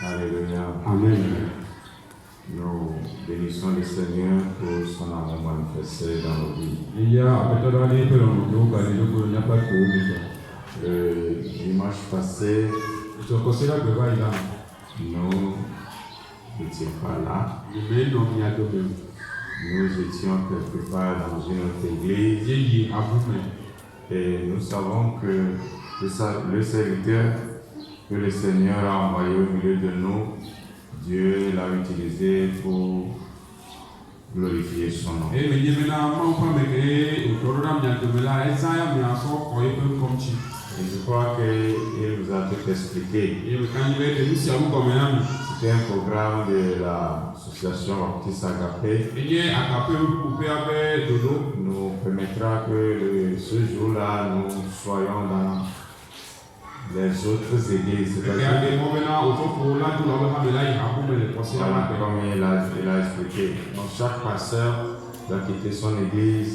Alléluia. Amen. Nous bénissons le Seigneur pour son amour manifesté dans nos vies. Le dimanche passé, nous n'étions pas là. Nous étions quelque part dans une autre église. Et nous savons que le serviteur que le Seigneur a envoyé au milieu de nous, Dieu l'a utilisé pour glorifier son nom. Et je crois qu'il vous a tout expliqué. C'était un programme de l'association Baptiste Agapé. Nous permettra que ce jour-là, nous soyons dans les autres églises. Voilà, comme il a expliqué. Donc chaque pasteur doit quitter son église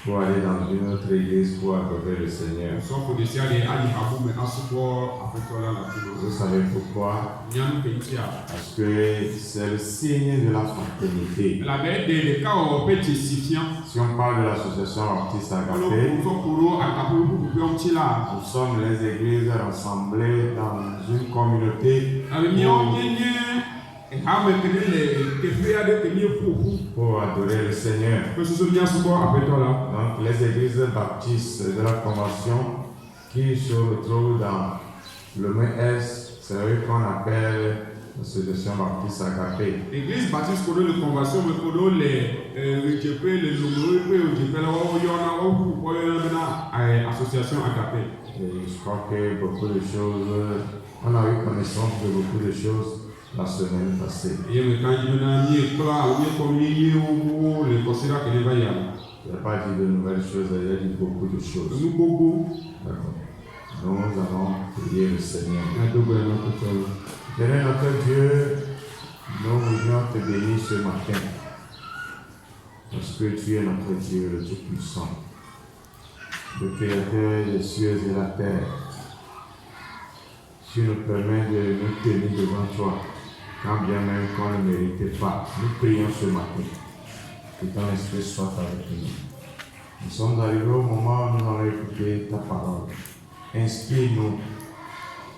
pour aller dans une autre église pour adorer le Seigneur. Vous savez pourquoi? Parce que c'est le signe de la fraternité. Si on parle de l'association Baptiste Agapé, nous sommes les églises rassemblées dans une communauté pour adorer le Seigneur. Donc les églises baptistes de la convention qui se retrouvent dans le MES, c'est eux qu'on appelle l'association Baptiste Agapé. L'église baptiste pour le convention, mais pour l'association Agapé. Et je crois que beaucoup de choses, on a eu connaissance de beaucoup de choses la semaine passée. Je n'ai pas dit de nouvelles choses, il a dit beaucoup de choses. D'accord. Nous allons prier le Seigneur. Éternel notre Dieu, nous voulions te bénir ce matin. Parce que tu es notre Dieu, le Tout-Puissant, le Créateur des cieux et la terre. Tu nous permets de nous tenir devant toi, quand bien même qu'on ne méritait pas. Nous prions ce matin. Que ton esprit soit avec nous. Nous sommes arrivés au moment où nous allons écouter ta parole. Inspire-nous.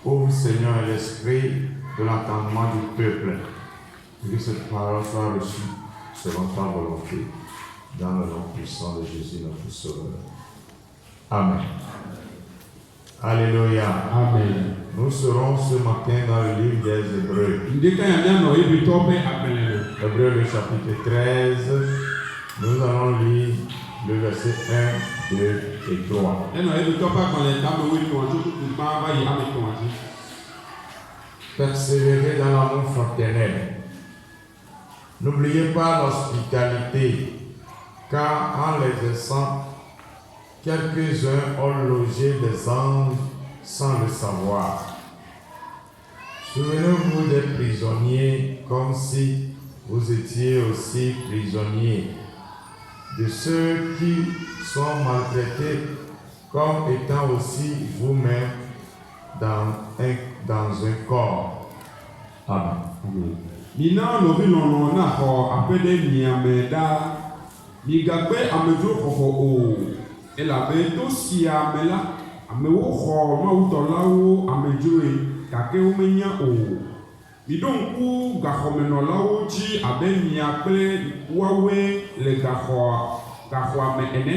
Ouvre, Seigneur, l'esprit de l'entendement du peuple. Que cette parole soit reçue selon ta volonté. Dans le nom puissant de Jésus, notre Sauveur. Amen. Alléluia. Amen. Nous serons ce matin dans le livre des Hébreux. Hébreux, le chapitre 13. Nous allons lire le verset 1, 2 et 3. Persévérez dans l'amour fraternel. N'oubliez pas l'hospitalité, car en l'exerçant, quelques-uns ont logé des anges sans le savoir. Souvenez-vous des prisonniers comme si vous étiez aussi prisonniers, de ceux qui sont maltraités comme étant aussi vous-même dans un corps. Amen. Mina lobi lono na ho apede niameda migagbe amejo koko o elabe to si amela amewo ho mawutolawo amejoe kake o menya o midonku gahomenolawo ji abenia pe wawe le gaho ame ene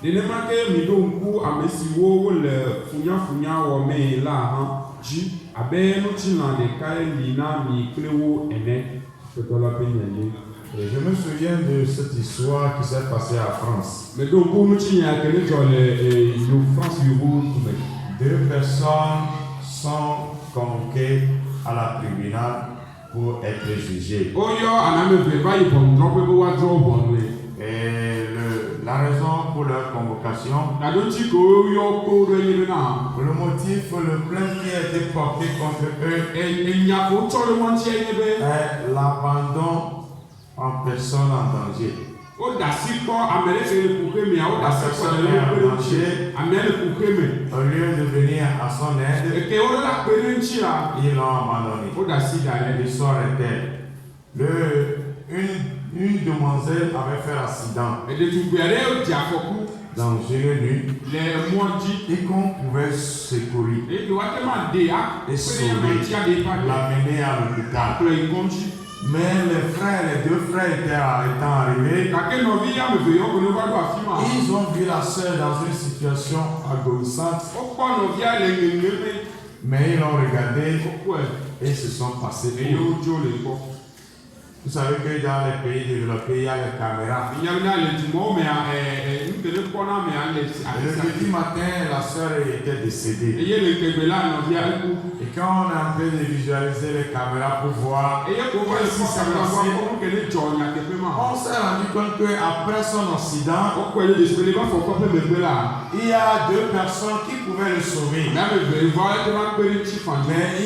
denemake midonku amesiwo le funya wo me la ha ji abe no china de kai lina mi plewo ene to la penyanye. Et je me souviens de cette histoire qui s'est passée à France. Mais donc pour nous china que dans le France deux personnes sont convoquées à la tribunal pour être jugées. Et la raison pour leur convocation, le motif, le plainte qui a été porté contre eux est l'abandon en personne en danger. La personne est en danger, au lieu de venir à son aide, ils l'ont abandonné. L'histoire est telle. Une demoiselle avait fait l'accident dans une nuit et qu'on pouvait secourir et sauver, l'amener à l'hôpital. Mais les deux frères étant arrivés, ils ont vu la sœur dans une situation agonissante, mais ils l'ont regardé et se sont passés pour. Vous savez que dans les pays développés, il y a les caméras. Et le jeudi matin, la sœur était décédée. Et quand on est en train de visualiser les caméras pour voir ce qui s'est passé, on s'est rendu compte qu'après son accident, il y a 2 personnes qui pouvaient le sauver. Mais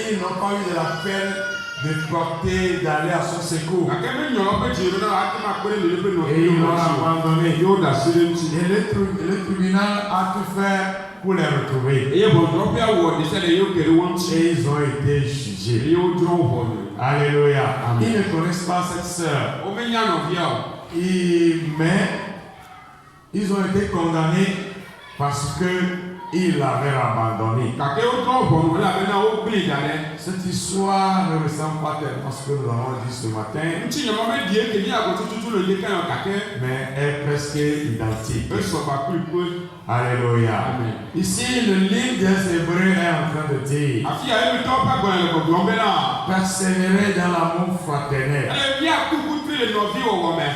ils n'ont pas eu de la peine de porter, d'aller à son secours. Et ils l'ont abandonné. Et le tribunal a tout fait pour les retrouver. Et ils ont été jugés. Alléluia. Ils ne connaissent pas cette sœur. Mais ils ont été condamnés parce que il l'avait abandonné. Cette histoire ne ressemble pas tellement à ce que nous avons dit ce matin, mais est presque identique. Alléluia. Ici, le livre des Hébreux est en train de dire: persévérer dans l'amour fraternel.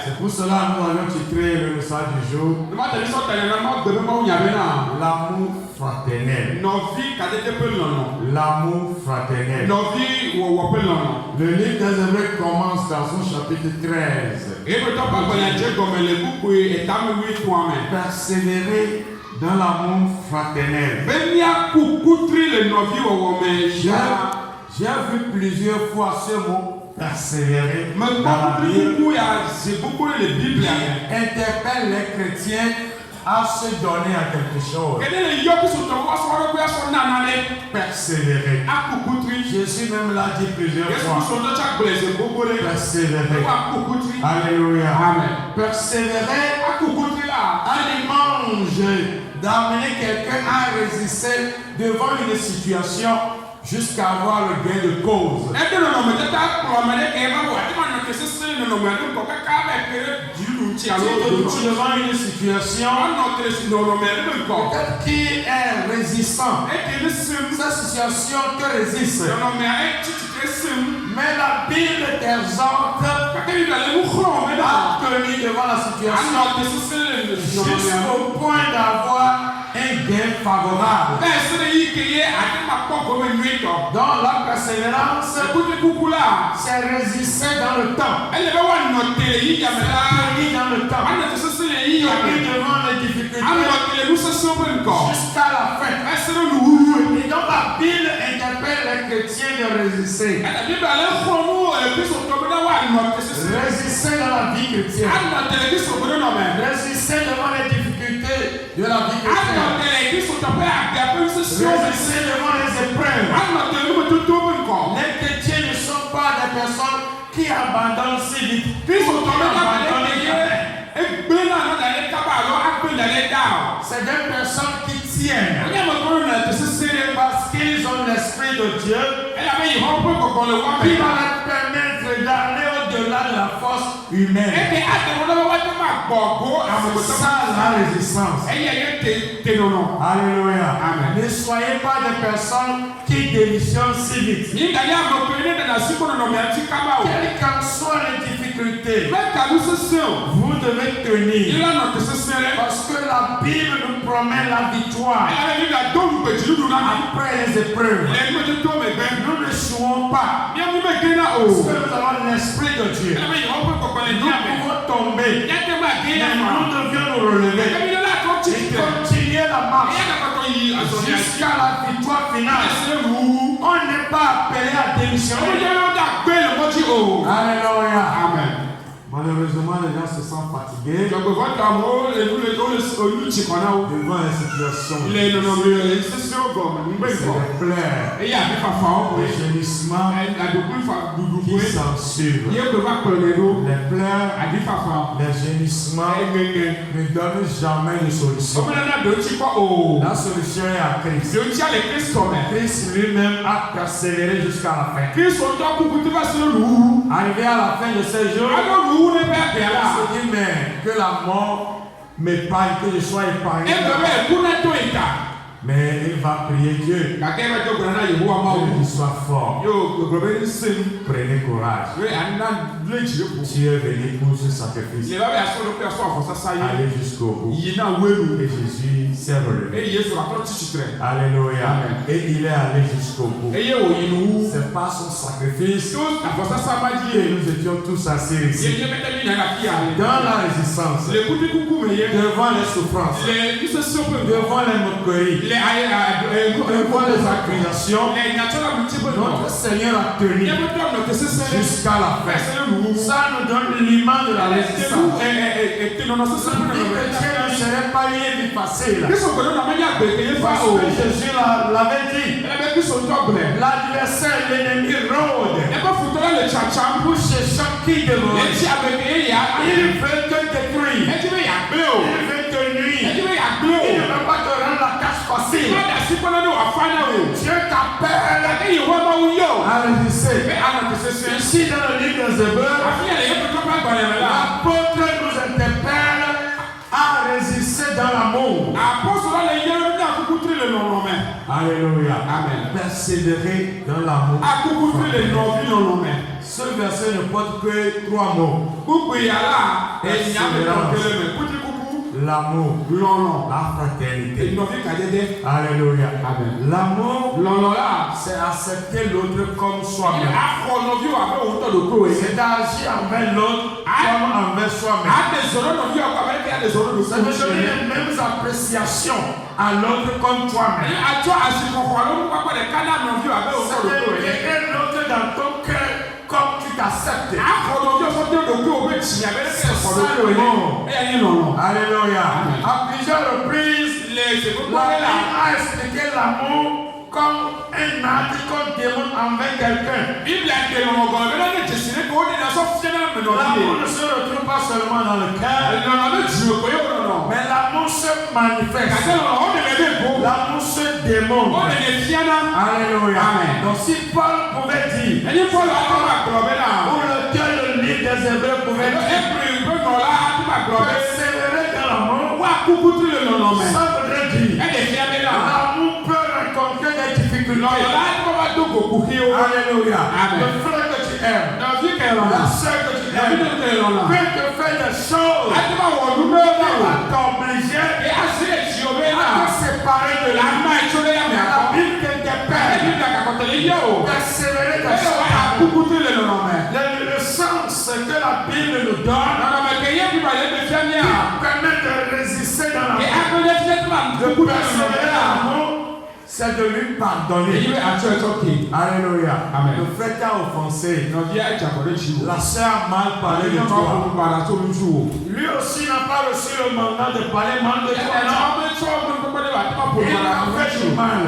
C'est pour cela que nous avons titré le message du jour: l'amour fraternel. L'amour fraternel. Le livre des Hébreux commence dans son chapitre 13. Persévérer dans l'amour fraternel. J'ai vu plusieurs fois ce mot persévérer dans la Bible, qui interpelle les chrétiens à se donner à quelque chose. Persévérer. Jésus même l'a dit plusieurs fois. Persévérer. Alléluia. Amen. Persévérer à l'image d'amener quelqu'un à résister devant une situation jusqu'à avoir le gain de cause. Si tu devant une situation peut-être qui est résistant, cette situation te résiste. Mais la Bible t'exhorte à tenir devant la situation jusqu'au point d'avoir un gain favorable. Dans la persévérance, c'est résister dans le temps. Tenir dans le temps. Tenir devant les difficultés jusqu'à la fin. Et donc la Bible interpelle les chrétiens de résister. Résister dans la vie chrétienne. Résister devant les difficultés de la vie chrétienne. Résister devant les épreuves. Les chrétiens ne sont pas des personnes qui abandonnent si vite. C'est des personnes qui tiennent parce qu'ils ont l'esprit de Dieu qui va leur permettre d'aller au-delà de la force humaine. C'est ça la résistance. Alléluia. Amen. Ne soyez pas des personnes qui démissionnent si vite. Quelles qu'en soient les difficultés, vous devez tenir. Parce que la Bible nous promet la victoire après les épreuves. Nous ne jouons pas. Parce que nous avons l'esprit de Dieu. Nous pouvons tomber. Mais nous devions nous relever. Et continuer la marche jusqu'à la victoire finale. On n'est pas appelé à démissionner. Alléluia. Amen. Malheureusement, les gens se sentent fatigués devant la situation. C'est les pleurs, les gémissements qui s'ensuivent. Les pleurs, les gémissements ne donnent jamais de solution. La solution est à Christ. Christ lui-même a persévéré jusqu'à la fin. Arrivé à la fin de ces jours, il se dit, mais que la mort m'épargne, que je sois épargné. Mais il va prier Dieu qu'il soit fort. Prenez courage. Tu es venu pour ce sacrifice. Allez jusqu'au bout. Et Jésus s'est relevé. Alléluia. Et il est allé jusqu'au bout. C'est pas son sacrifice que nous étions tous assis ici. Dans la résistance, devant les souffrances, devant les moqueries, devant les accusations, notre Seigneur a tenu jusqu'à la fin. Ça nous donne l'image de la résistance. Dieu ne serait pas lié du passé. Parce que Jésus l'avait dit. L'adversaire, l'ennemi rôde pour se sortir de moi. Il veut te détruire. Il veut te nuire. Il ne veut pas te rendre la tâche facile. Dieu t'appelle à résister. Ici dans le livre des Hébreux, l'apôtre nous interpelle à résister dans l'amour. Alléluia. Amen. Persévérer dans l'amour. Ce verset ne porte que 3 mots. L'amour, la fraternité. Alléluia. Amen. L'amour, c'est accepter l'autre comme soi-même. C'est agir envers l'autre comme envers soi-même. C'est de donner les mêmes appréciations à l'autre comme toi-même. C'est de aimer l'autre dans ton cœur comme tu t'acceptes. Alléluia. À plusieurs reprises, la Bible a expliqué l'amour comme un acte qu'on demande envers quelqu'un. L'amour ne se retrouve pas seulement dans le cœur, mais l'amour se manifeste. L'amour se démontre. Alléluia. Donc si Paul pouvait dire, ou le livre des Hébreux pouvait dire, persévérer dans l'amour, ça voudrait dire, l'amour peut rencontrer des difficultés. Alléluia. Le frère que tu aimes, la soeur que tu aimes, peut te faire des choses qui vont t'obliger à te séparer de lui. La Bible t'interpelle. Persévérer dans le sens que la Bible nous donne permet de résister dans l'amour, de persévérer dans l'amour, c'est de lui pardonner. Alléluia. Amen. Le frère t'a offensé. La sœur a mal parlé de toi. Lui aussi n'a pas reçu le mandat de parler mal de toi. Il a fait du mal.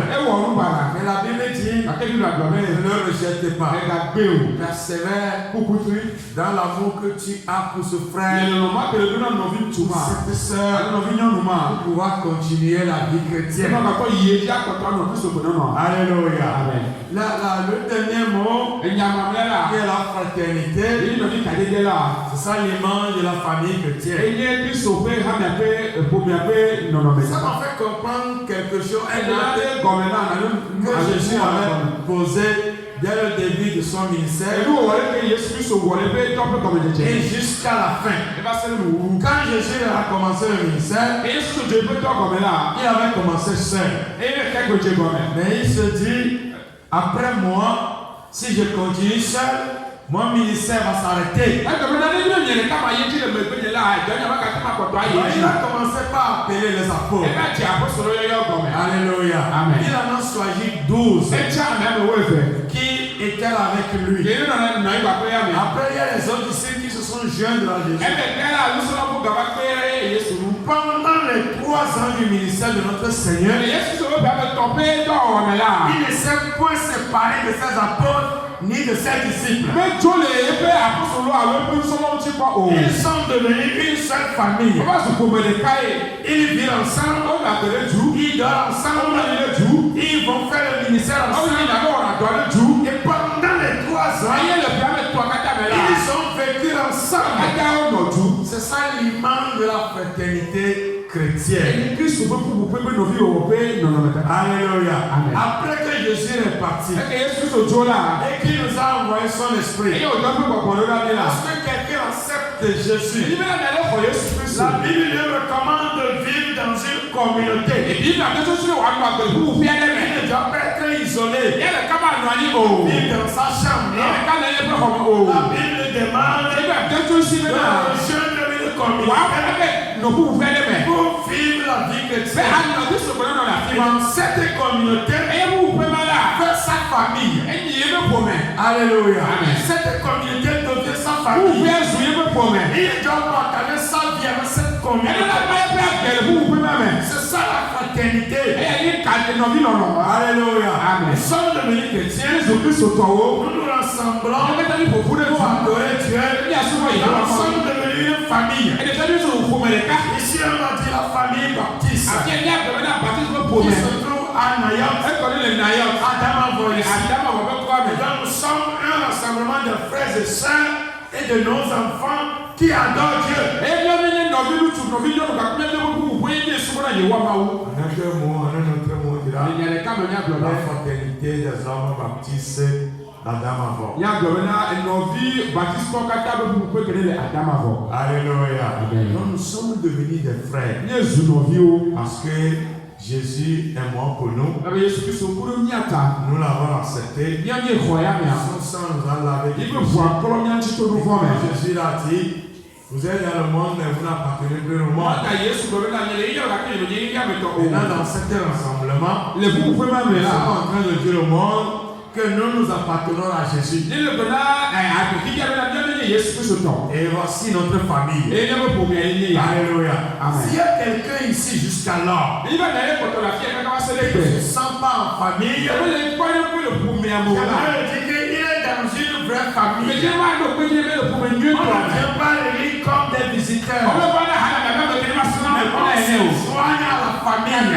Mais la Bible dit, ne le rejette pas. Persévère dans l'amour que tu as pour ce frère, cette sœur, pour pouvoir continuer la vie chrétienne. Alléluia. Amen. Le dernier mot, qui est la fraternité, c'est ça l'image de la famille chrétienne. Ça m'a fait comprendre quelque chose, que Jésus avait posé dès le début de son ministère et jusqu'à la fin. Quand Jésus a commencé le ministère, il avait commencé seul. Mais il se dit, après moi, si je continue seul, mon ministère va s'arrêter. Il a commencé par appeler les apôtres. Alléluia. Amen. Il en a choisi 12 qui étaient avec lui. Après, il y a les autres disciples qui se sont joints à Jésus. Pendant les 3 ans du ministère de notre Seigneur, il ne s'est point séparé de ses apôtres ni de ses disciples. Ils sont devenus une seule famille. Ils vivent ensemble, ils dorment ensemble, ils vont faire le ministère ensemble. Et pendant les 3 ans, ils ont vécu ensemble. C'est ça l'image de la fraternité chrétienne. Alléluia. Après que Jésus est parti et qu'il nous a envoyé son esprit, lorsque quelqu'un accepte Jésus, la Bible lui recommande de vivre dans une communauté. Il ne doit pas être isolé. Vivre dans sa chambre. La Bible demande de rejoindre une communauté pour vivre la vie chrétienne. Dans cette communauté, faire sa famille. Alléluia. Cette communauté devient sa famille. Il doit partager sa vie avec cette communauté. C'est ça la fraternité. Alléluia. Nous sommes devenus chrétiens. Nous nous rassemblons pour adorer Dieu. Nous sommes devenus une famille. Ici on a dit la famille baptiste. Qui se trouve à Nayot. Adamavo. Donc nous sommes un rassemblement de frères et sœurs et de nos enfants qui adorent Dieu. La fraternité des hommes baptistes Adamavo. Alléluia. Donc nous sommes devenus des frères parce que Jésus est mort pour nous. Nous l'avons accepté. Son sang nous a lavé. Jésus l'a dit, vous êtes dans le monde mais vous n'appartenez plus au monde. Maintenant dans cet rassemblement, nous sommes en train de dire au monde que nous appartenons à Jésus. Et voici notre famille. Alléluia. S'il y a quelqu'un ici jusqu'alors qui ne se sent pas en famille, j'aimerais dire qu'il est dans une vraie famille. On ne vient pas les lire comme des visiteurs. On se joigne à la famille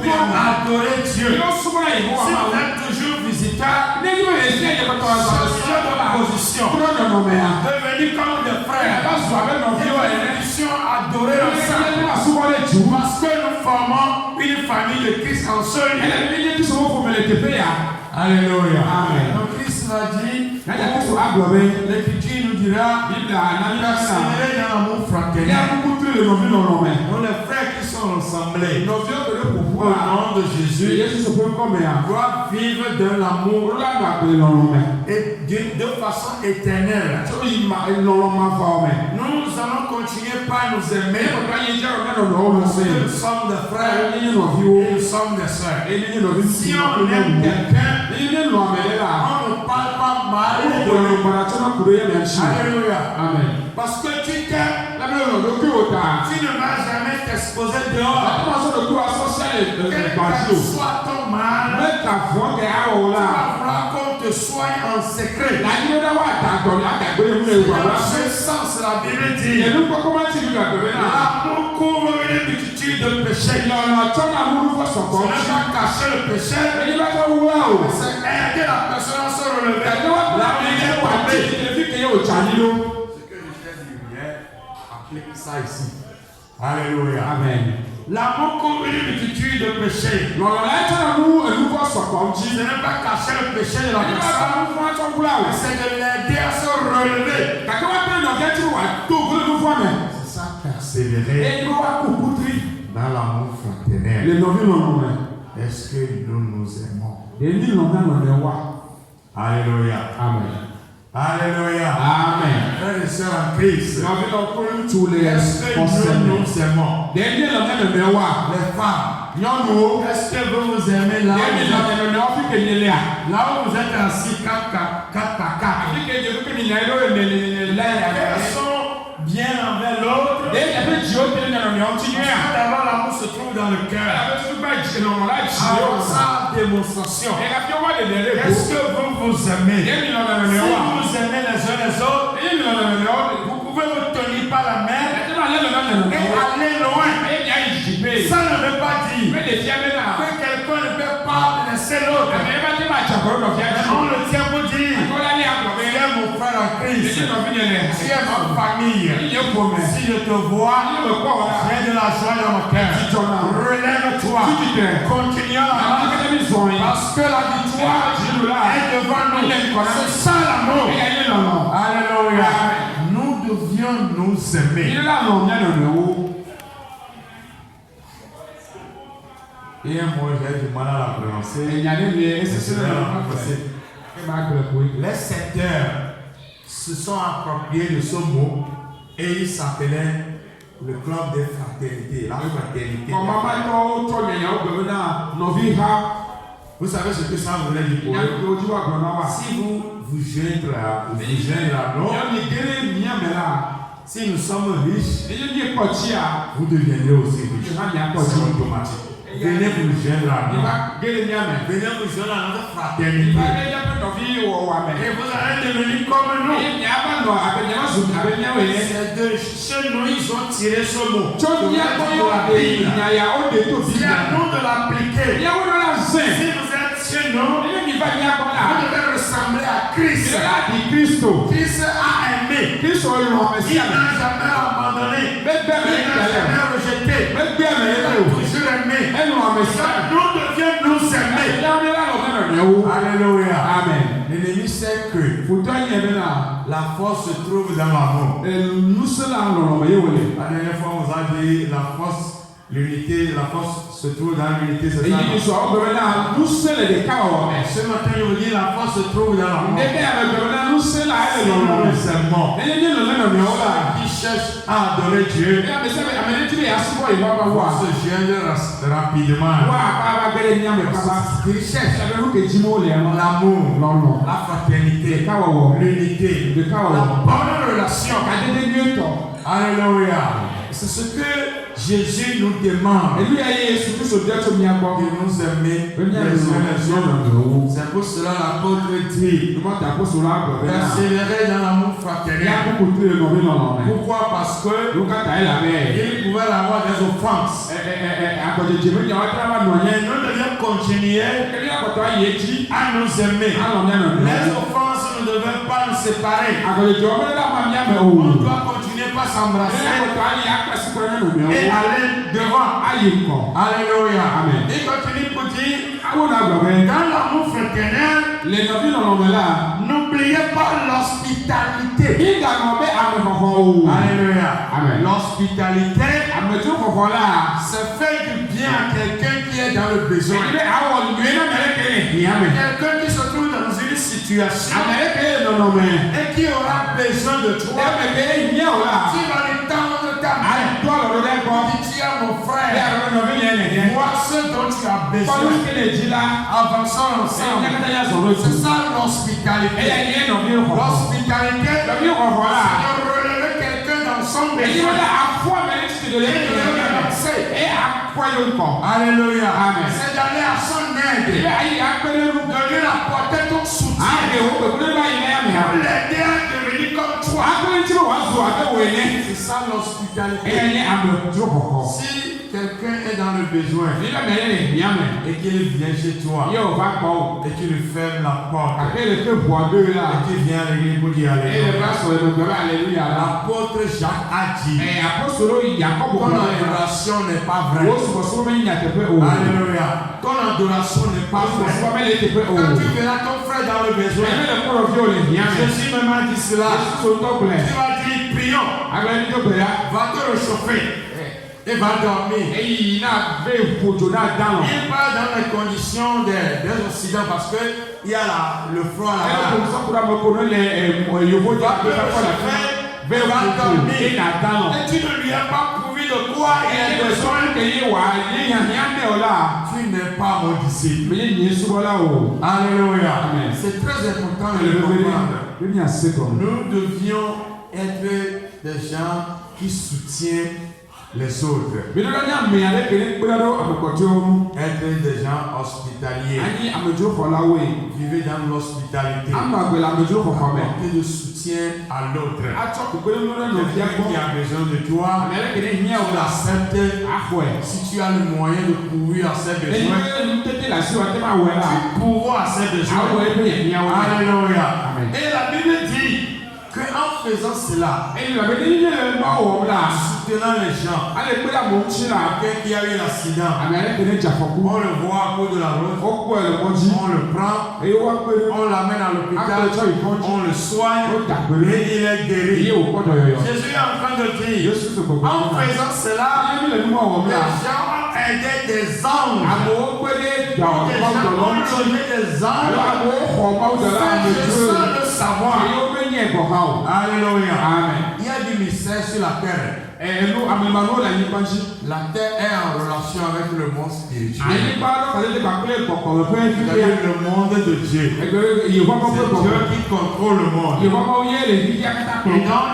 pour adorer Dieu. Si vous êtes toujours visiteur, changez de position. Devenez comme des frères. Nous adorer ensemble. Parce que nous formons une famille de Christ en seul. Alléluia. Donc Christ l'a dit. L'Écriture nous dira persévérer dans l'amour fraternel. Nous les frères qui sont rassemblés au nom de Jésus doivent vivre de l'amour et de façon éternelle. Nous allons continuer par nous aimer parce que nous sommes des frères et nous sommes des sœurs. Si on aime quelqu'un, on ne parle pas mal de lui. Alléluia. Amen. Parce que tu t'aimes, tu ne vas jamais t'exposer dehors. Quel que soit ton mal, tu vas vouloir qu'on te soigne en secret. Dans ce sens, la Bible dit l'amour couvre une multitude de péchés. Ce n'est pas cacher le péché, c'est aider la personne à se relever. La Bible est partie. Ce que je t'ai dit hier, applique ça ici. Alléluia. Amen. L'amour couvre une multitude de péchés. Ce n'est pas cacher le péché de la personne, c'est de l'aider à se relever. C'est ça, persévérer dans l'amour fraternel. Est-ce que nous nous aimons? Alléluia. Amen. Alléluia. Amen. Frères et sœurs en Christ, est-ce que nous nous aimons? Les femmes, est-ce que vous vous aimez là où vous êtes assis 4 par 4? Elles sont bien envers l'autre. D'abord, l'amour se trouve dans le cœur. Alors, ça, démonstration. Est-ce que vous vous aimez? Si vous vous aimez les uns les autres, vous pouvez vous tenir par la main et aller loin. Ça ne veut pas dire que quelqu'un ne peut pas laisser l'autre. Mais on le tient pour dire, viens mon frère en Christ. si tu es ma famille, si je te vois, j'ai de la joie dans mon cœur. Relève-toi, continue à marcher, parce que la victoire est devant nous. C'est ça l'amour. Alléluia. Nous devions nous aimer. Et moi j'ai du mal à la prononcer. Les secteurs se sont appropriés de ce mot et ils s'appelaient le club des fraternités, la fraternité. Vous savez ce que ça voulait dire pour eux? Si vous joignez la nôtre, si nous sommes riches, vous deviendrez aussi riches. C'est automatique. Venez vous joindre à nous. Venez vous joindre à notre fraternité. Et vous allez devenir comme nous. C'est de chez nous, ils ont tiré ce mot. C'est à nous de l'appliquer. Si vous êtes chez nous, vous devez ressembler à Christ. Christ a aimé. Il n'a jamais abandonné. Il n'a jamais rejeté. Il a toujours aimé. Nous devions nous aimer. Alléluia. Amen. L'ennemi sait que la force se trouve dans l'amour. La dernière fois, on vous a dit la force, l'unité, la force se trouve dans l'unité. C'est ça. Ce matin, je vous dis la force se trouve dans l'amour. C'est le serment. Qui cherche à adorer Dieu. Se gêne rapidement. Qui cherche l'amour, la fraternité, l'unité, la bonne relation. Alléluia. C'est ce que Jésus nous demande. De nous aimer les uns les autres. C'est pour cela l'apôtre dit persévérer dans l'amour fraternel. Pourquoi? Parce que il pouvait avoir des offenses. Mais nous devons continuer à nous aimer. Les offenses ne devaient pas nous séparer. On doit continuer par s'embrasser et aller devant. Alléluia. Amen. Il continue pour dire dans l'amour fraternel, n'oubliez pas l'hospitalité. Alléluia. Amen. L'hospitalité, c'est faire du bien à quelqu'un qui est dans le besoin. Quelqu'un qui se trouve dans une situation et qui aura besoin de toi. Tu vas lui tendre ta main. Tu es mon frère. Vois ce dont tu as besoin. Avançons ensemble. C'est ça l'hospitalité. L'hospitalité, c'est de relever quelqu'un dans son besoin. Alléluia. Amen. C'est d'aller à son aide. De lui apporter ton soutien. Pour l'aider à devenir comme toi. C'est ça l'hospitalité. Si quelqu'un est dans le besoin et qu'il vient chez toi et qu'il lui ferme la porte et qu'il vient pour dire alléluia, l'apôtre Jacques a dit ton adoration n'est pas vraie. Alléluia. Ton adoration n'est pas vraie. Quand tu verras ton frère dans le besoin, Jésus même a dit cela. Tu vas dire prions, va te réchauffer. Il va dormir. Il va dans les conditions des Occidents parce qu'il y a le froid là-bas. Il va dormir. Et tu ne lui as pas prouvé de quoi il a besoin. Tu n'es pas mon disciple. Alléluia. C'est très important de le comprendre. Nous devions être des gens qui soutiennent les autres. Être des gens hospitaliers. Vivez dans l'hospitalité. Apporter de soutien à l'autre. Quelqu'un qui a besoin de toi, tu l'acceptes. Si tu as le moyen de pourvoir à ses besoins, tu pourvois à ses besoins. Alléluia. Et la Bible dit qu'à en faisant cela, Et il avait dit, il est mort là. soutenant les gens, Allez, puis la montée là. quelqu'un qui a eu l'accident, Ah, mais elle tenait déjà beaucoup. on le voit à cause de la route, Au quoi le monde dit? on le prend, Et on va faire on l'amène à l'hôpital, on le soigne et il est guéri. Jésus est en train de dire, en faisant cela, les gens aidaient des anges. Les gens ont logé des anges. C'est ça le savoir. Alléluia. Il y a du mystère sur la terre. La terre est en relation avec le monde spirituel. C'est-à-dire le monde de Dieu. C'est Dieu qui contrôle le monde. Et donc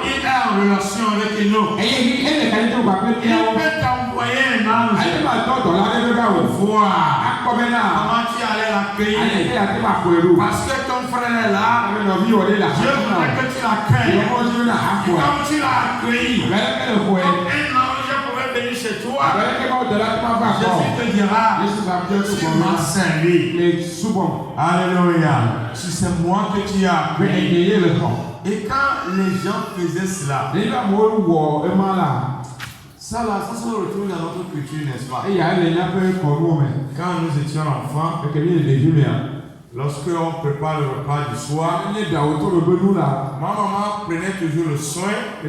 il est en relation avec nous. Il peut t'envoyer un ange pour voir comment tu allais l'accueillir. Parce que ton frère est là. Dieu voudrait que tu l'accueilles. Et comme tu l'as accueilli, un ange pouvait venir chez toi. Jésus te dira, tu m'as servi. Alléluia. Si c'est moi que tu as accueilli. Et quand les gens faisaient cela, ça se retrouve dans notre culture, n'est-ce pas? Quand nous étions enfants, lorsque on prépare le repas du soir, ma maman prenait toujours le soin de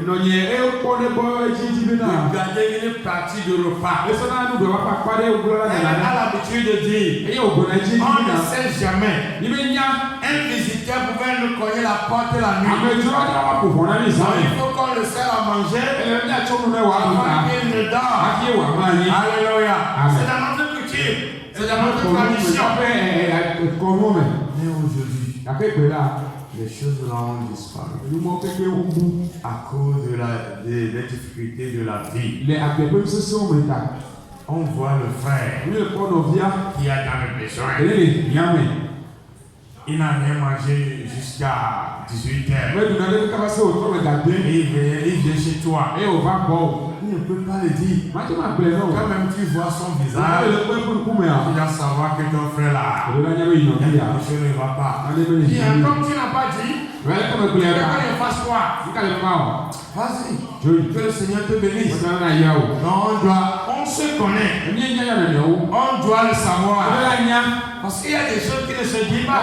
garder une partie du repas. Elle a l'habitude de dire, on ne sait jamais. Un visiteur pouvait nous cogner la porte la nuit. Il faut qu'on le serve à manger avant qu'il ne dort. Alléluia. C'est dans notre culture. C'est dans notre tradition. Mais aujourd'hui, les choses là ont disparu à cause des difficultés de la vie. On voit le frère qui a dans le besoin. Il n'a rien mangé jusqu'à 18h. Il vient chez toi. Il ne peut pas le dire. Quand même tu vois son visage, tu dois savoir que ton frère là, quelque chose ne va pas. Comme tu n'as pas dit, quelqu'un ne fasse quoi? Vas-y, que le Seigneur te bénisse. Non, on se connaît. On doit le savoir. Parce qu'il y a des choses qui ne se disent pas.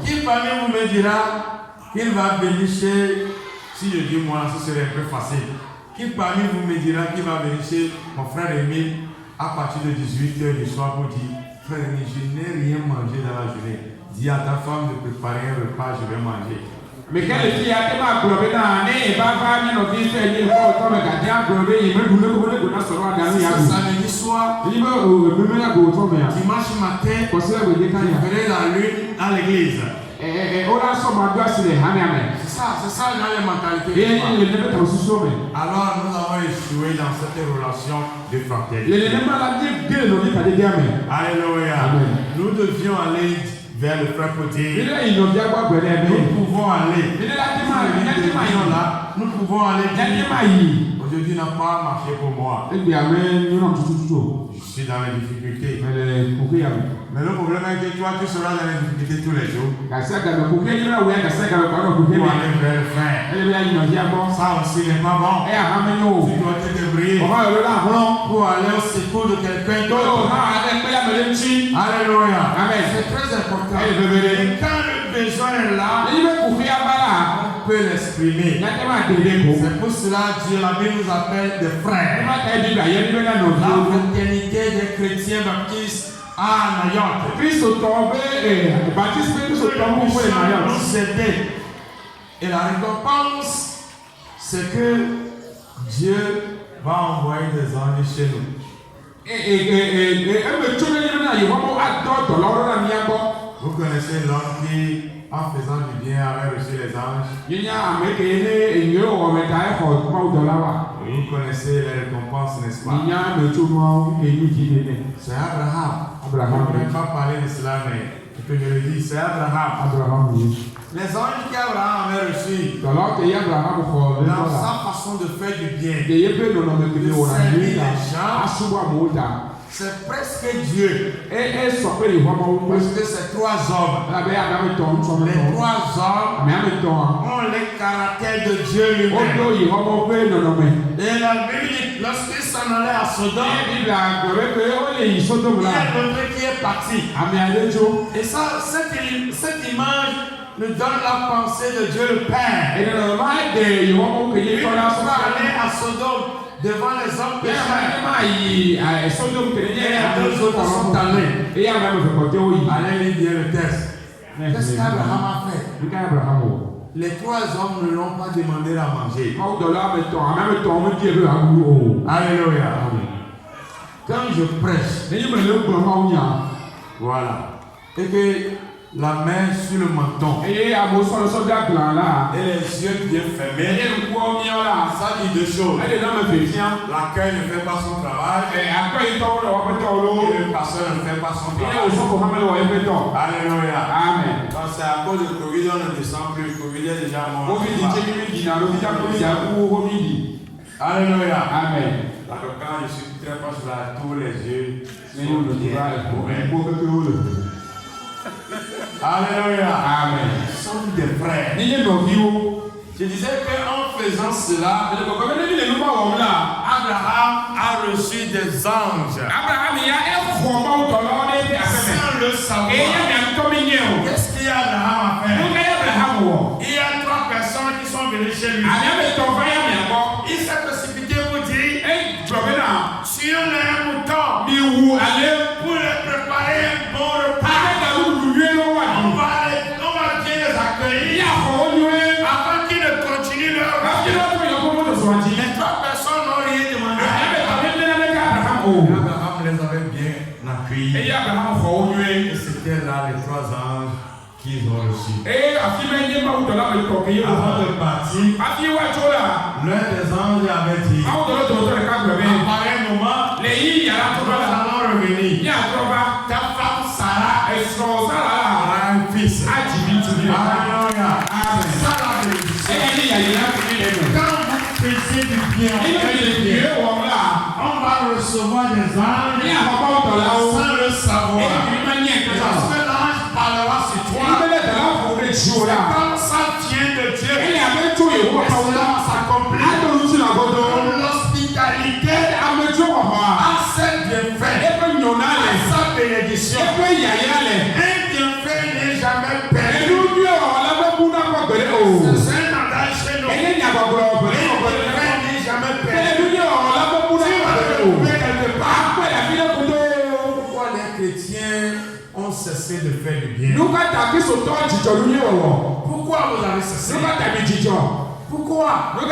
Qui parmi vous me dira qu'il va venir chez, si je dis moi, ce serait un peu facile. Qui parmi vous me dira qu'il va venir chez mon frère Émile à partir de 18h du soir pour dire, frère Émile, je n'ai rien mangé dans la journée. Dis à ta femme de préparer un repas, je vais manger. Mais quelle fille a été ma globée dans l'année, va venir au fils et il va autour de Gadia, globée, il me samedi soir, dimanche matin, je ferai la lune à l'église. C'est ça la mentalité. Alors nous avons échoué dans cette relation de fraternité. Alléluia. Nous devions aller vers le frère côté. Nous pouvons aller. Nous pouvons aller. Aujourd'hui n'a pas marché pour moi. Je suis dans les difficultés. Mais le problème est que toi, tu seras dans les difficultés tous les jours. Pour aller vers le frère. Ça aussi n'est pas bon. Tu dois te débrouiller pour aller au secours de quelqu'un d'autre. Alléluia. C'est très important. Et quand le besoin est là, on peut l'exprimer. C'est pour cela que Dieu, la Bible nous appelle des frères. La fraternité des chrétiens baptistes à Nayotte. Nous aider. Et la récompense, c'est que Dieu va envoyer des anges chez nous. Vous connaissez l'homme qui, en faisant du bien, avait reçu les anges. Vous connaissez les récompenses, n'est-ce pas? C'est Abraham. On ne peut pas parler de cela, mais je le dis, c'est Abraham. Les anges qu'Abraham avait reçus, dans sa façon de faire du bien, de servir les gens, c'est presque Dieu. Et soit que les voix Parce que ces 3 hommes, les 3 hommes ont les caractères de Dieu lui-même. Et la Bible dit, lorsqu'ils s'en allaient à Sodome, il y a l'autre qui est parti. Et ça, cette image nous donne la pensée de Dieu le Père. Une fois allé à Sodome devant les hommes pécheurs, et les 2 autres sont allés. Allez lire le texte. Qu'est-ce qu'Abraham a fait? Les 3 hommes ne l'ont pas demandé à manger. Alléluia. Quand je prêche, voilà, et que la main sur le menton et les yeux bien fermés, ça dit 2 choses. L'accueil ne fait pas son travail et le pasteur ne fait pas son travail. Alléluia. Amen. Quand c'est à cause de Covid, on ne descend plus. Covid est déjà mort. Alléluia. Amen. Donc quand je suis très proche là, tous les yeux sont bien. Alléluia. Amen. Ils sont des frères. Je disais qu'en faisant cela, Abraham a reçu des anges. Sans le savoir. Qu'est-ce qu'Abraham a fait? Il y a 3 personnes qui sont venues chez lui. Il s'est précipité pour dire sur un mouton pour les préparer un bon repas. On va bien les accueillir avant qu'ils ne continuent leur route. Les 3 personnes n'ont rien demandé. Abraham les avait bien accueillis. Et c'était là les 3 anges qu'ils ont reçus. Avant de partir, l'un des anges avait dit, à pareil moment, nous allons revenir. Ta femme Sarah aura un fils. Alléluia. Ça la bénédiction. Quand vous faisiez du bien, on va recevoir des anges sans le savoir. Parce que l'ange parlera sur toi. Quand ça vient de Dieu, cela s'accomplit. L'hospitalité a ses bienfaits, a sa bénédiction. Un bienfait n'est jamais perdu. C'est un adage chez nous. Un bienfait n'est jamais perdu. Tu vas le trouver quelque part. Pourquoi les chrétiens ont cessé de faire du bien? Pourquoi vous avez cessé? Pourquoi? On veut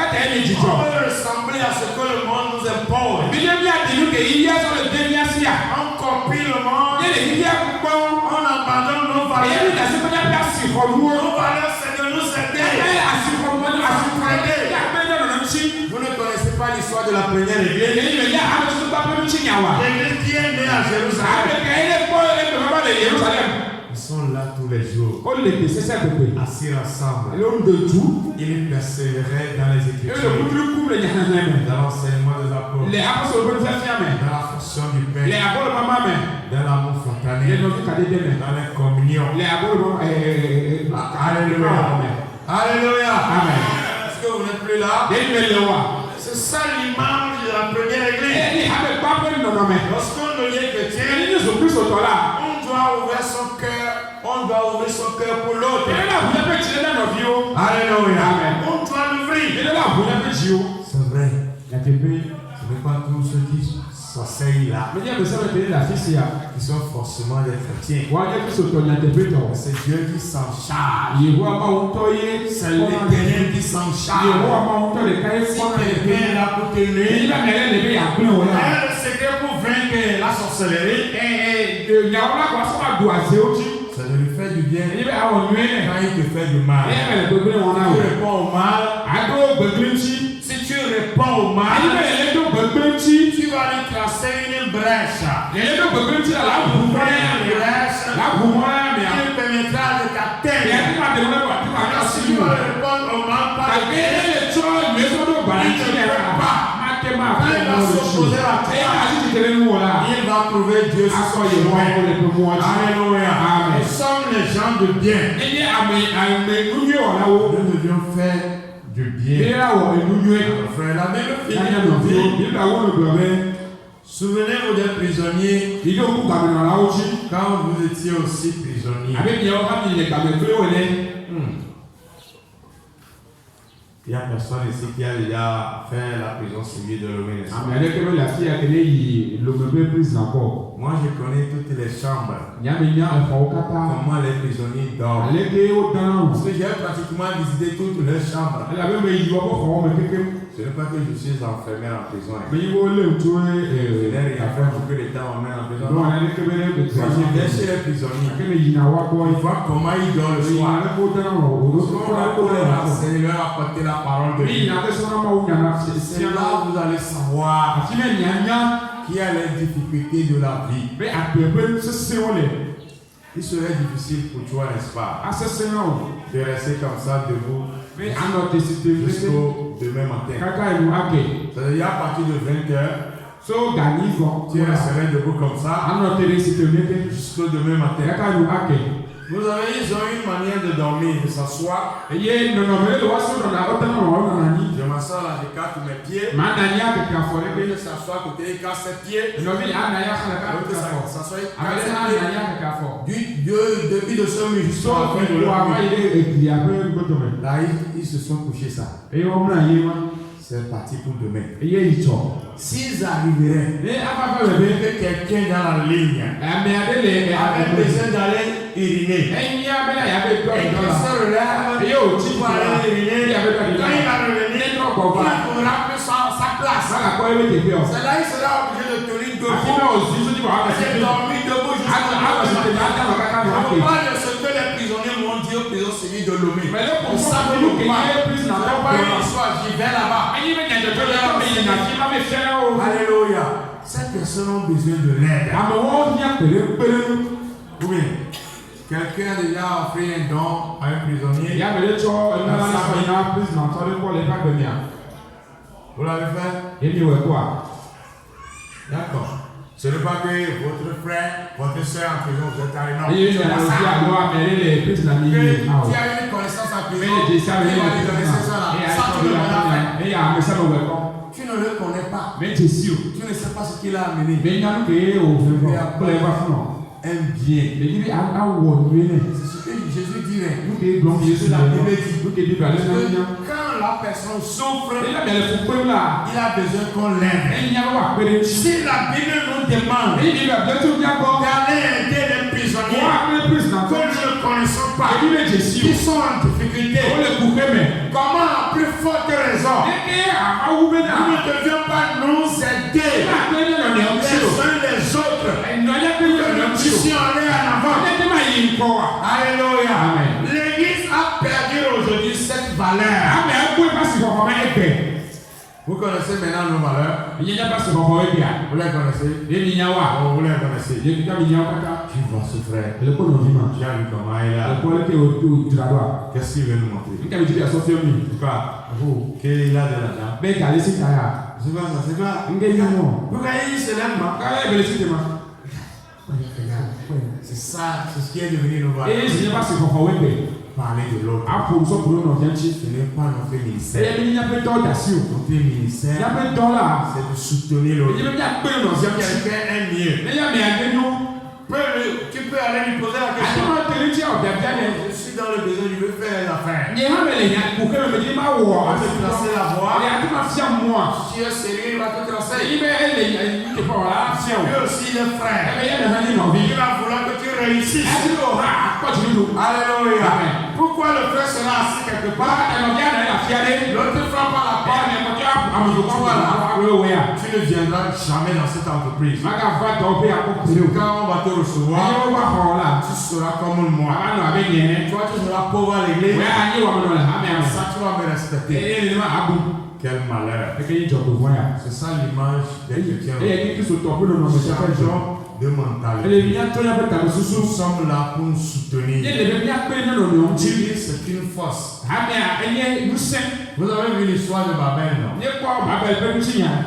ressembler à ce que le monde nous impose. On copie le monde. On abandonne nos valeurs. Nos valeurs, c'est de nous aider. Vous ne connaissez pas l'histoire de la première église. L'église qui est née à Jérusalem. Ils sont là tous les jours, assis ensemble. Ils persévéraient dans les Écritures, dans l'enseignement des apôtres, dans la fonction du Père, dans l'amour fraternel, dans les communions. Alléluia. Alléluia. Amen. Est-ce que vous n'êtes plus là? C'est ça l'image de la première église. Lorsqu'on devient chrétien, on doit ouvrir son cœur pour l'autre. Alléluia. On doit l'ouvrir. C'est vrai. Ce n'est pas tous ceux qui s'asseyent là qui sont forcément des chrétiens. C'est Dieu qui s'en charge. C'est l'Éternel qui s'en charge. Si quelqu'un est là pour te nuire, le secret pour vaincre la sorcellerie, c'est de lui faire du bien quand il te fait du mal. Tu réponds au mal. Si tu réponds au mal, tu vas lui tracer une brèche. Qui permettra de t'atteindre. Alors si tu vas répondre au mal, il ne peut pas. s'opposer à toi, il va trouver Dieu sur son chemin. Alléluia. Nous sommes les gens de bien. Nous devions faire du bien. Frère, la Bible finit nous dit, souvenez-vous des prisonniers quand vous étiez aussi prisonniers. Il n'y a personne ici qui a déjà fait la prison civile de Lomé. Moi, je connais toutes les chambres. Comment les prisonniers dorment. Parce que j'ai pratiquement visité toutes les chambres. Ce n'est pas que je suis enfermé en prison. Je n'ai rien fait pour que l'État m'emmène en prison. Quand je vais chez les prisonniers, il voit comment ils dorment le soir. C'est leur apporter la parole de Dieu. C'est là où vous allez savoir qui a les difficultés de la vie. Il serait difficile pour toi, n'est-ce pas, de rester comme ça debout jusqu'au demain matin. C'est-à-dire à partir de 20h, tu resterais debout comme ça jusqu'au demain matin. Vous avez, ils ont une manière de dormir, de s'asseoir. Je m'assois là, j'écarte mes pieds. Je s'assois à côté, il casse ses pieds. L'autre s'assoit, il casse ses pieds. Depuis de ce milieu jusqu'à la fin de leur nuit. Là, ils se sont couchés ça. C'est parti pour demain. S'ils arriveraient, que quelqu'un dans la ligne avait besoin d'aller uriner, et qu'il se relève pour aller uriner, quand il va revenir, il pourra plus sa place. C'est là il sera obligé de tenir debout. Il est dormi debout jusqu'à on parle de ce que les prisonniers m'ont dit aux prisons civiles de Lomé. Pour ça que nous pas une histoire, j'y vais là-bas. Alléluia. Ces personnes ont besoin de l'aide. Oui. Quelqu'un a déjà offert un don à un prisonnier. Vous l'avez fait? D'accord. Ce n'est pas que votre frère, votre soeur en prison, vous êtes allé. Non. Tu as une connaissance en prison. Tu ne le connais pas. Tu ne sais pas ce qu'il a amené. Un bien. C'est ce que Jésus dirait. C'est la Bible dit. Quand la personne souffre, il a besoin qu'on l'aide. Si la Bible nous demande d'aller aider les prisonniers que nous ne connaissons pas, qui sont en difficulté, comment à plus forte raison nous ne devions pas nous aider les uns les autres, qui sont allés en avant. Alléluia. L'église a perdu aujourd'hui cette valeur. Vous connaissez maintenant nos valeurs? Vous les connaissez? Oh, vous les connaissez? Tu vois ce frère. Tu as vu comment il a. Qu'est-ce qu'il veut nous montrer? Quoi? Qu'il a de l'argent. C'est quoi ça? C'est quoi? Pourquoi il se lève? C'est ça, c'est ce qui est devenu nos valeurs. Parler de l'autre. Ce n'est pas notre ministère. Notre ministère, c'est de soutenir l'autre. Si quelqu'un est mieux, tu peux aller lui poser la question. Je suis dans le besoin, je veux faire les affaires. On va te tracer la voie. Si tu es sérieux, il va te tracer. Lui aussi, le frère. Il va vouloir que tu réussisses. Alléluia. Pourquoi le frère sera assis quelque part? L'autre frappe à la porte. Tu ne viendras jamais dans cette entreprise. Quand on va te recevoir, tu seras comme moi. Toi, tu seras pauvre à l'église. Ça, tu vas me respecter. Quel malheur. C'est ça l'image des chrétiens. de mentalité. Nous sommes là pour nous soutenir. Dieu, c'est une force. Vous avez vu l'histoire de Babel, non?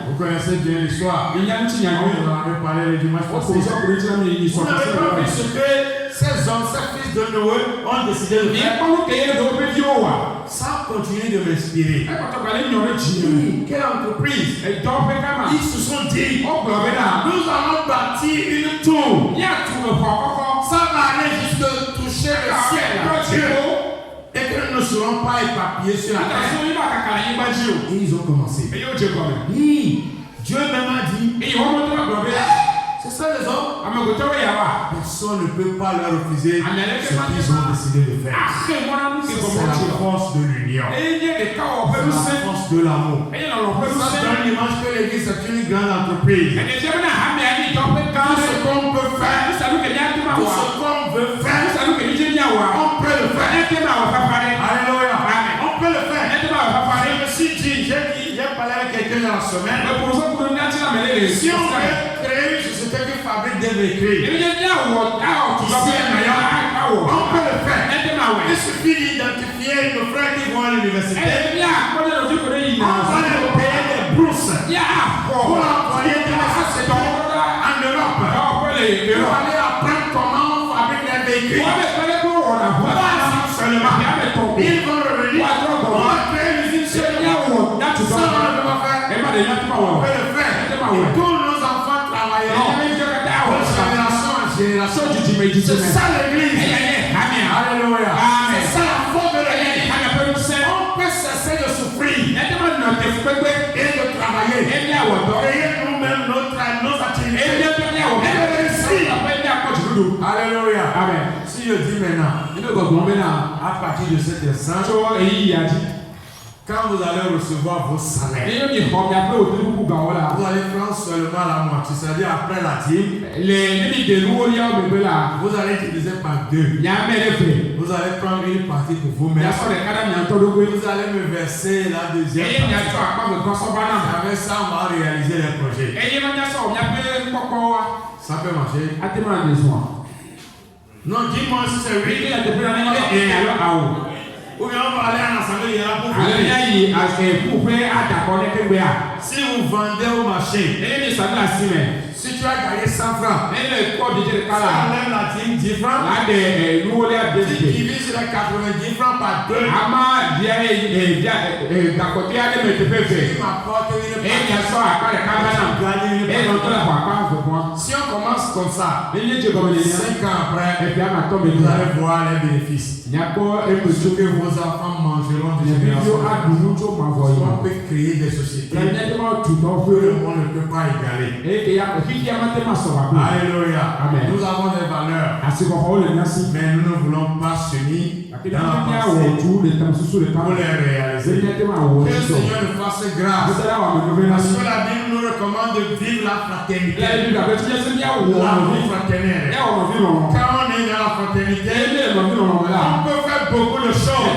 Vous connaissez bien l'histoire. On en avait parlé le dimanche passé. Vous n'avez pas vu ce que ces hommes, ces fils de Noé ont décidé de faire? Ça continue de m'inspirer. Quelle entreprise? Ils se sont dit, nous allons bâtir une tour. Ça va aller jusqu'à toucher le ciel. Et que nous ne serons pas éparpillés sur la terre. Et ils ont commencé. Dieu même a dit, c'est ça les hommes. Personne ne peut pas leur refuser ce qu'ils ont décidé de faire. C'est la force de l'union. C'est la force de l'amour. Ça donne l'image que l'église est une grande entreprise. Tout ce qu'on peut faire, tout ce qu'on veut faire, on peut le faire. Alléluia. On peut le faire. Je me suis dit, j'ai parlé avec quelqu'un dans la semaine. Si on veut créer une société qui fabrique des véhicules, on peut le faire. Il suffit d'identifier nos frères qui vont à l'université. On va leur payer des bourses pour envoyer dans les sociétés en Europe. Pour aller apprendre comment on fabrique des véhicules. Ils vont revenir. On va créer l'usine chez nous. Ça, on peut le faire. Et tous nos enfants travailleront de génération en génération. C'est ça l'église. Alléluia. C'est ça la forme de l'église. On peut cesser de souffrir et de travailler. Créer nous-mêmes nos activités. Et de réussir. Alléluia. Amen. Si je dis maintenant, à partir de cet instant, quand vous allez recevoir vos salaires, vous allez prendre seulement la moitié, c'est-à-dire après la dîme, vous allez diviser par 2. Vous allez prendre une partie pour vous-même. Vous allez me verser la deuxième partie. Avec ça, on va réaliser les projets. Ça peut marcher? Non, dis-moi si c'est oui. Ou bien on va aller à l'assemblée, il y a pour vous. Si vous vendez au marché, si tu as gagné 100 francs, ça enlève la dîme 10 francs. Tu divises les 90 francs par 2. Tu m'apportes une partie. Si on commence comme ça, 5 ans après, vous allez voir les bénéfices. Ce que vos enfants mangeront de génération. On peut créer des sociétés que le monde ne peut pas égaler. Alléluia. Amen. Nous avons des valeurs, mais nous ne voulons pas s'unir dans la pensée pour les réaliser. Que le Seigneur nous fasse grâce. Parce que la Bible nous recommande de vivre la fraternité. L'amour fraternel. Quand on est dans la fraternité, on peut faire beaucoup de choses.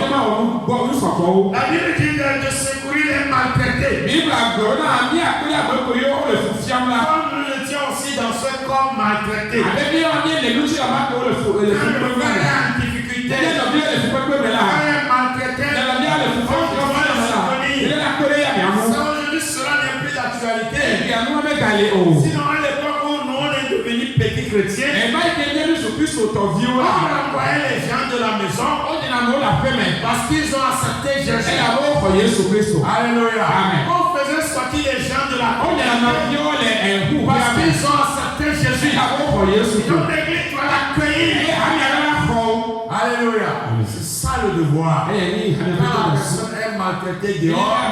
La Bible dit de secourir les maltraités. Comme nous étions aussi dans ce corps maltraité. Quand le frère est en difficulté, quand il est maltraité, aujourd'hui cela n'est plus d'actualité. Sinon à l'époque où nous on est devenus petits chrétiens, on envoyait les gens de la maison parce qu'ils ont accepté Jésus. Alléluia. On faisait sortir les gens de la communauté parce qu'ils ont accepté Jésus. Donc l'église doit l'accueillir. Alléluia. C'est ça le devoir. Quand la personne est maltraitée dehors,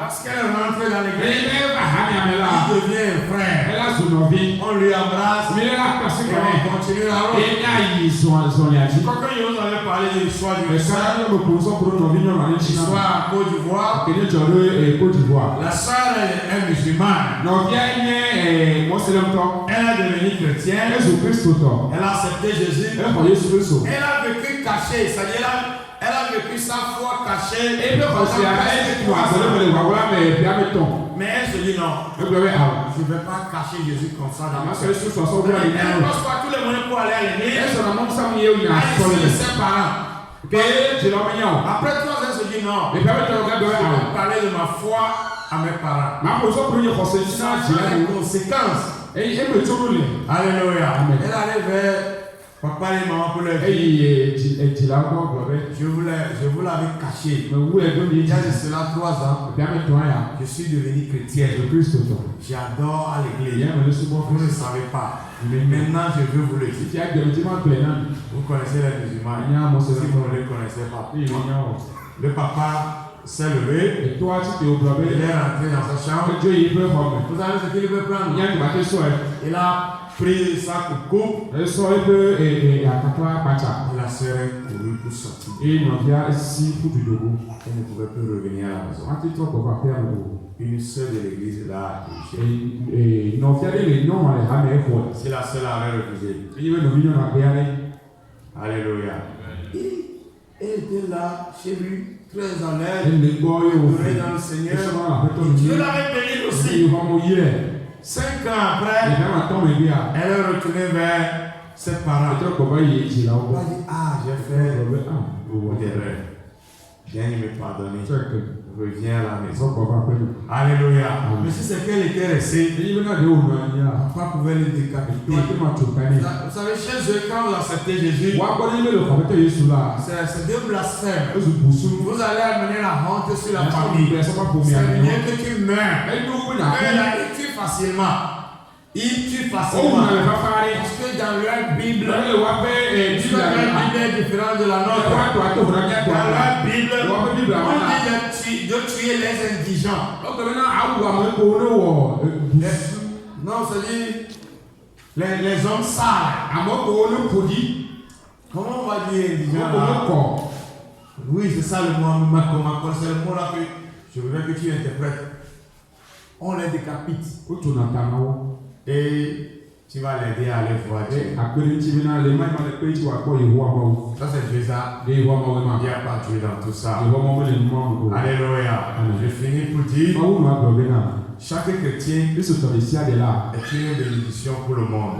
lorsqu'elle rentre dans l'église, il devient un frère. On lui embrasse et on continue la route. Quand vous avez parlé de l'histoire du message, l'histoire à Côte d'Ivoire. La sœur est musulmane. Elle est devenue chrétienne. Elle a accepté Jésus. Elle a vécu cachée, c'est-à-dire elle a vécu sa foi cachée. Mais elle se dit non. Je ne vais pas cacher Jésus comme ça dans ma tête. Elle passe par tous les moyens pour aller à l'église. Elle dit ses parents. Après 3 ans, elle se dit non. Je vais parler de ma foi à mes parents. Ça a des conséquences. Alléluia. Elle allait vers papa et maman pour leur dire. Je vous l'avais caché. Il y a de cela 3 ans. Je suis devenu chrétien. J'adore à l'église. Vous ne savez pas. Mais maintenant, je veux vous le dire. Vous connaissez les musulmans. Si vous ne les connaissez pas. Le papa s'est levé. Il est rentré dans sa chambre. Vous savez ce qu'il veut prendre? Il a pris sa coupe. Et la sœur est courue pour sortir. Elle ne pouvait plus revenir à la maison. Une sœur de l'église l'a touché. Si la sœur avait refusé. Alléluia. Elle était là chez lui, très en l'aise, adorée dans le Seigneur. Dieu l'avait béni aussi. 5 ans après, elle est retournée vers ses parents. Elle a dit, j'ai fait des erreurs. Viens me pardonner. Reviens à la maison. Alléluia. Mais si c'est qu'elle était restée, papa pouvait le décapiter. Vous savez, chez eux, quand vous acceptez Jésus, c'est deux blasphèmes. Vous allez amener la honte sur la famille. C'est bien que tu meurs. Il tue facilement. Ils tuent facilement. Parce que dans leur Bible, est différent de la nôtre. Dans leur Bible, on dit de tuer les indigents. Non, c'est-à-dire les hommes sales. Comment on va dire indigents? Oui, c'est ça le mot. C'est le mot là que je voudrais que tu interprètes. On les décapite. Et tu vas l'aider à aller voir Dieu. Ça c'est déjà. Il n'y a pas Dieu dans tout ça. Alléluia. Je finis pour dire, chaque chrétien est une bénédiction pour le monde.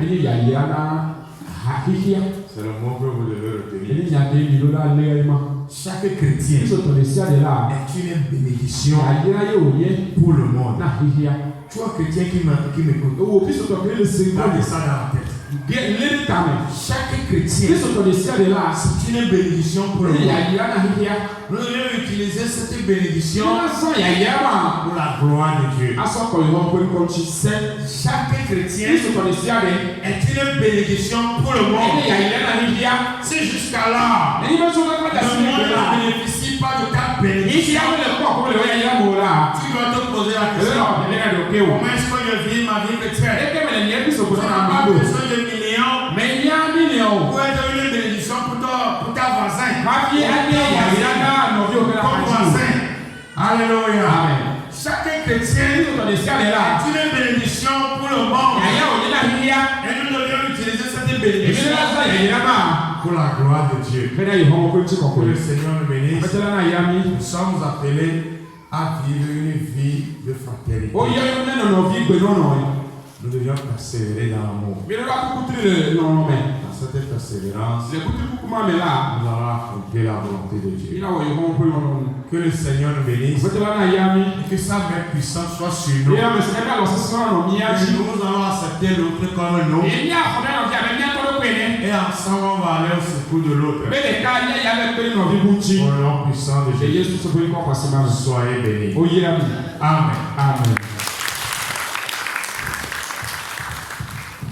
C'est le mot que vous devez retenir. Chaque chrétien est une bénédiction pour le monde. Toi, chrétien qui m'écoute, gardez ça dans la tête. Chaque chrétien, c'est une bénédiction pour le monde. Nous devons utiliser cette bénédiction pour la gloire de Dieu. Chaque chrétien est une bénédiction pour le monde. Si jusqu'à là, le monde ne bénéficie pas de ta bénédiction, tu dois te poser la question. Comment est-ce que je vis ma vie chrétienne? Tu n'as pas besoin de millions pour être une bénédiction pour ta voisin. Ton voisin. Alléluia. Chaque chrétien est une bénédiction pour le monde. Et nous devons utiliser cette bénédiction pour la gloire de Dieu. Que le Seigneur nous bénisse. Nous sommes appelés à vivre une vie de fraternité. Nous devions persévérer dans l'amour. Dans cette persévérance, nous allons accomplir la volonté de Dieu. Que le Seigneur nous bénisse et que sa main puissante soit sur nous. Et nous allons accepter l'autre comme nous. Et ensemble, on va aller au secours de l'autre. Au nom puissant de Jésus. Soyez bénis. Amen. Amen.